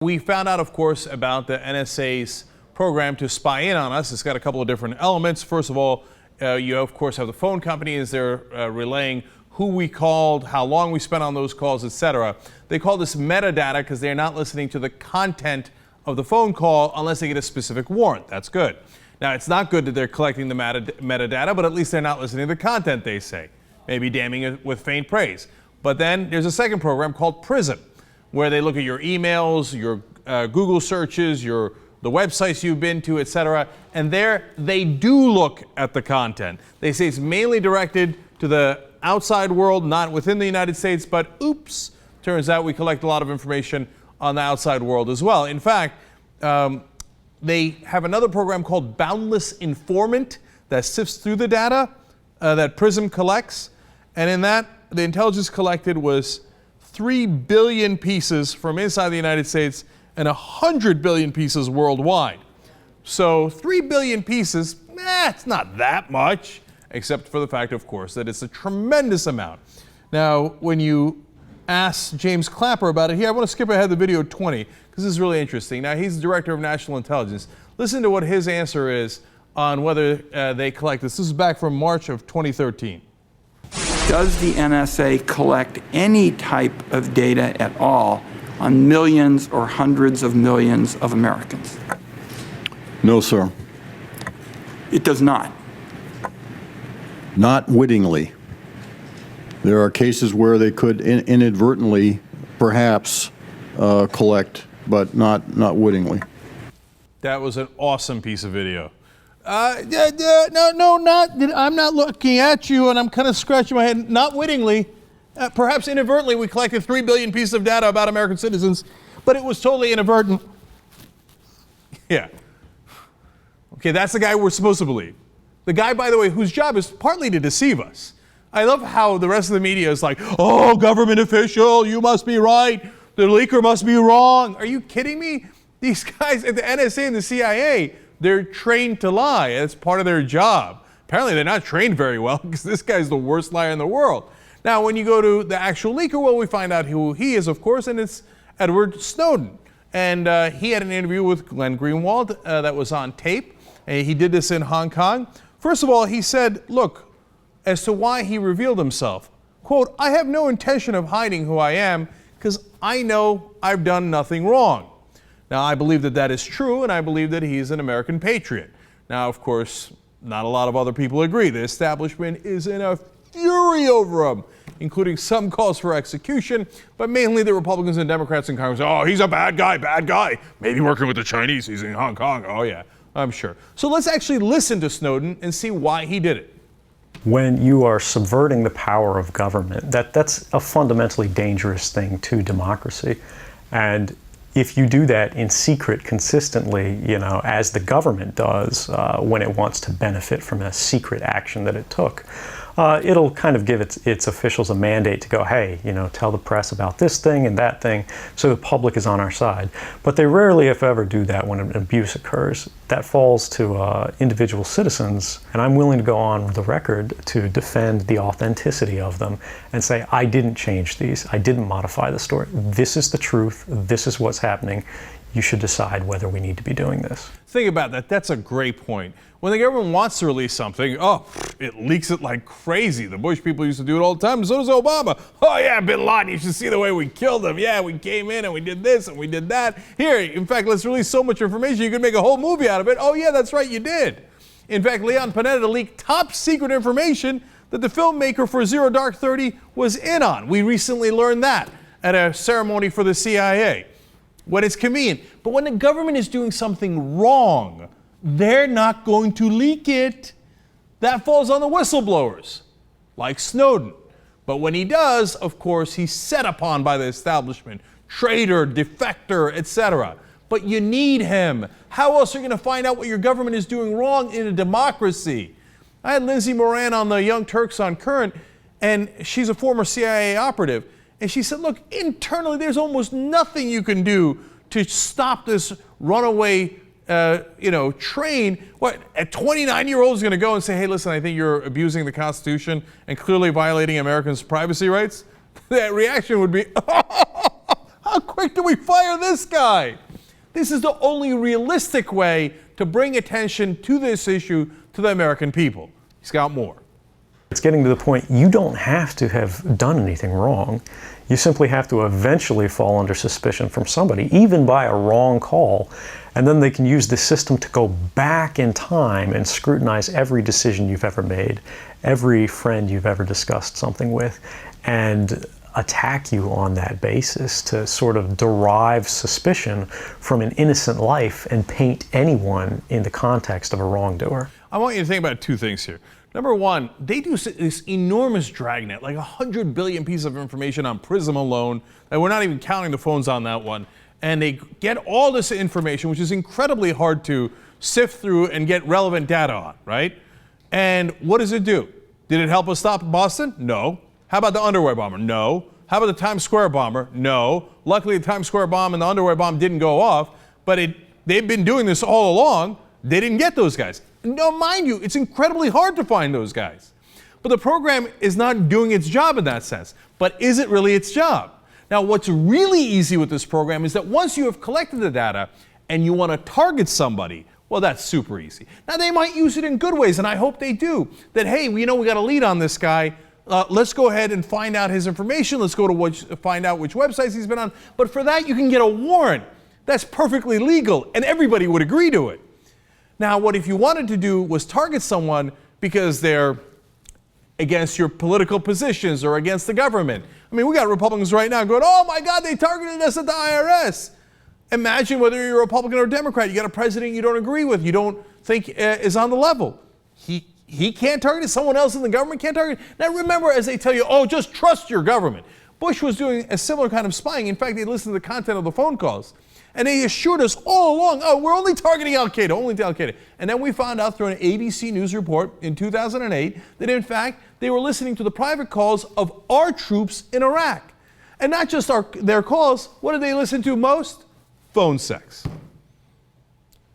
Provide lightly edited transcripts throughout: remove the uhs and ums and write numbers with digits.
We found out, of course, about the NSA's program to spy in on us. It's got a couple of different elements. First of all, you, of course, have the phone companies. They're relaying who we called, how long we spent on those calls, etc. They call this metadata because they're not listening to the content of the phone call unless they get a specific warrant. That's good. Now, it's not good that they're collecting the metadata, but at least they're not listening to the content they say, maybe damning it with faint praise. But then there's a second program called PRISM, where they look at your emails, your Google searches, the websites you've been to, etc. And there they do look at the content. They say it's mainly directed to the outside world, not within the United States, but oops, turns out we collect a lot of information on the outside world as well. In fact, they have another program called Boundless Informant that sifts through the data that PRISM collects. And in that, the intelligence collected was 3 billion pieces from inside the United States and 100 billion pieces worldwide. So 3 billion pieces, it's not that much, except for the fact, of course, that it's a tremendous amount. Now, when you ask James Clapper about it, here, I want to skip ahead to video 20, because this is really interesting. Now, he's the director of national intelligence. Listen to what his answer is on whether they collect this. This is back from March of 2013. Does the NSA collect any type of data at all on millions or hundreds of millions of Americans? No, sir. It does not. Not wittingly. There are cases where they could inadvertently, perhaps, collect, but not wittingly. That was an awesome piece of video. No, I'm not looking at you, and I'm kind of scratching my head. Not wittingly, perhaps inadvertently, we collected 3 billion pieces of data about American citizens, but it was totally inadvertent. Yeah. Okay, that's the guy we're supposed to believe. The guy, by the way, whose job is partly to deceive us. I love how the rest of the media is like, oh, government official, you must be right. The leaker must be wrong. Are you kidding me? These guys at the NSA and the CIA, they're trained to lie. It's part of their job. Apparently, they're not trained very well because this guy's the worst liar in the world. Now, when you go to the actual leaker, well, we find out who he is, of course, and it's Edward Snowden. And he had an interview with Glenn Greenwald that was on tape. He did this in Hong Kong. First of all, he said, look, as to why he revealed himself, quote, I have no intention of hiding who I am because I know I've done nothing wrong. Now, I believe that that is true, and I believe that he's an American patriot. Now, of course, not a lot of other people agree. The establishment is in a fury over him, including some calls for execution, but mainly the Republicans and Democrats in Congress. Oh, he's a bad guy. Maybe working with the Chinese. He's in Hong Kong. Oh, yeah, I'm sure. So let's actually listen to Snowden and see why he did it. When you are subverting the power of government, that's a fundamentally dangerous thing to democracy. And if you do that in secret consistently, as the government does when it wants to benefit from a secret action that it took, it'll kind of give its officials a mandate to go, hey, tell the press about this thing and that thing, so the public is on our side. But they rarely, if ever, do that when an abuse occurs. That falls to individual citizens, and I'm willing to go on the record to defend the authenticity of them and say, I didn't change these, I didn't modify the story. This is the truth, this is what's happening. You should decide whether we need to be doing this. Think about that. That's a great point. When the government wants to release something, it leaks it like crazy. The Bush people used to do it all the time, so does Obama. Oh yeah, Bin Laden, you should see the way we killed him. Yeah, we came in and we did this and we did that. Here, in fact, let's release so much information you could make a whole movie out of it. Oh yeah, that's right, you did. In fact, Leon Panetta leaked top secret information that the filmmaker for Zero Dark 30 was in on. We recently learned that at a ceremony for the CIA. When it's convenient. But when the government is doing something wrong, they're not going to leak it. That falls on the whistleblowers, like Snowden. But when he does, of course, he's set upon by the establishment. Traitor, defector, etc. But you need him. How else are you going to find out what your government is doing wrong in a democracy? I had Lindsay Moran on the Young Turks on Current, and she's a former CIA operative. And she said, look, internally, there's almost nothing you can do to stop this runaway, train. What, a 29-year-old is going to go and say, hey, listen, I think you're abusing the Constitution and clearly violating Americans' privacy rights? That reaction would be, How quick do we fire this guy? This is the only realistic way to bring attention to this issue to the American people. He's got more. It's getting to the point you don't have to have done anything wrong. You simply have to eventually fall under suspicion from somebody, even by a wrong call, and then they can use the system to go back in time and scrutinize every decision you've ever made, every friend you've ever discussed something with, and attack you on that basis to sort of derive suspicion from an innocent life and paint anyone in the context of a wrongdoer. I want you to think about two things here. Number one, they do this enormous dragnet, like 100 billion pieces of information on PRISM alone, and we're not even counting the phones on that one. And they get all this information, which is incredibly hard to sift through and get relevant data on, right? And what does it do? Did it help us stop Boston? No. How about the underwear bomber? No. How about the Times Square bomber? No. Luckily, the Times Square bomb and the underwear bomb didn't go off, but they've been doing this all along. They didn't get those guys. No, mind you, it's incredibly hard to find those guys. But the program is not doing its job in that sense. But is it really its job? Now, what's really easy with this program is that once you have collected the data and you want to target somebody, well, that's super easy. Now, they might use it in good ways, and I hope they do. That, hey, we got a lead on this guy. Let's go ahead and find out his information. Let's go to find out which websites he's been on. But for that, you can get a warrant. That's perfectly legal, and everybody would agree to it. Now, what if you wanted to do was target someone because they're against your political positions or against the government? I mean, we got Republicans right now going, oh my God, they targeted us at the IRS. Imagine whether you're a Republican or a Democrat. You got a president you don't agree with, you don't think is on the level. He can't target it. Someone else in the government can't target it. Now remember, as they tell you, oh, just trust your government. Bush was doing a similar kind of spying. In fact, they listened to the content of the phone calls. And they assured us all along, oh, we're only targeting Al-Qaeda, only to Al-Qaeda. And then we found out through an ABC News report in 2008 that, in fact, they were listening to the private calls of our troops in Iraq. And not just their calls. What did they listen to most? Phone sex.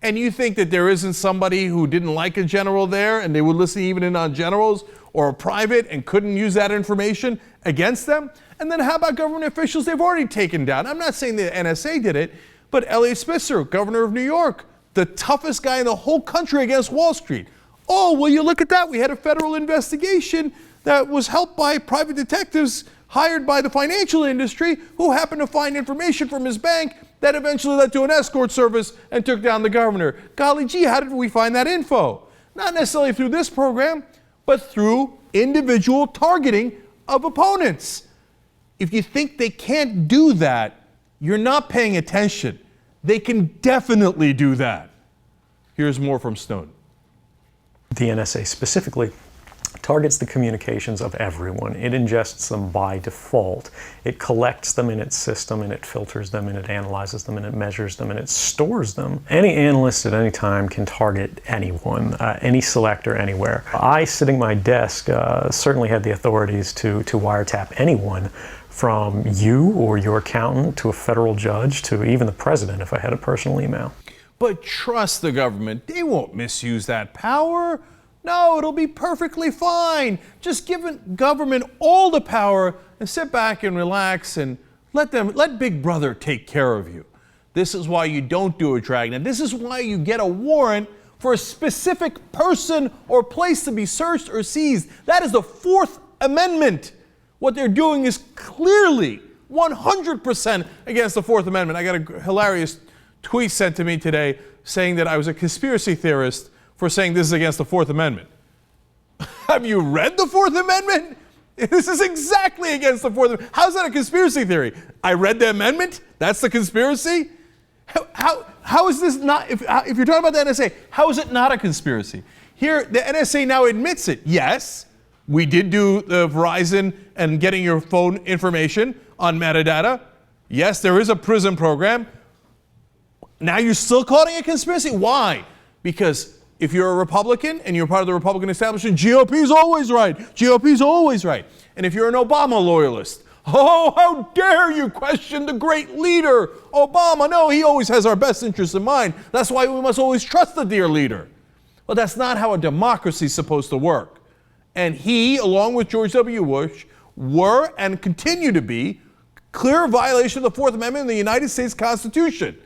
And you think that there isn't somebody who didn't like a general there and they would listen even in on generals or a private and couldn't use that information against them? And then how about government officials they've already taken down? I'm not saying the NSA did it, but Elliot Spitzer, governor of New York, the toughest guy in the whole country against Wall Street. Oh, well, you look at that. We had a federal investigation that was helped by private detectives hired by the financial industry who happened to find information from his bank that eventually led to an escort service and took down the governor. Golly gee, how did we find that info? Not necessarily through this program, but through individual targeting of opponents. If you think they can't do that, you're not paying attention. They can definitely do that. Here's more from Snowden. The NSA specifically targets the communications of everyone. It ingests them by default. It collects them in its system, and it filters them, and it analyzes them, and it measures them, and it stores them. Any analyst at any time can target anyone, any selector, anywhere. I, sitting at my desk, certainly had the authorities to wiretap anyone, from you or your accountant to a federal judge to even the president if I had a personal email. But trust the government. They won't misuse that power. No, it'll be perfectly fine. Just give government all the power and sit back and relax and let Big Brother take care of you. This is why you don't do a dragnet. This is why you get a warrant for a specific person or place to be searched or seized. That is the Fourth Amendment. What they're doing is clearly 100% against the Fourth Amendment. I got a hilarious tweet sent to me today saying that I was a conspiracy theorist for saying this is against the Fourth Amendment. Have you read the Fourth Amendment? This is exactly against the Fourth Amendment. How's that a conspiracy theory? I read the amendment? That's the conspiracy? How is this not, if you're talking about the NSA, how is it not a conspiracy? Here, the NSA now admits it. Yes, we did do the Verizon and getting your phone information on metadata. Yes, there is a PRISM program. Now you're still calling it a conspiracy? Why? Because if you're a Republican and you're part of the Republican establishment, GOP's always right. GOP's always right. And if you're an Obama loyalist, oh, how dare you question the great leader, Obama. No, he always has our best interests in mind. That's why we must always trust the dear leader. But that's not how a democracy is supposed to work. And he, along with George W. Bush, were and continue to be Clear violation of the Fourth Amendment in the United States Constitution.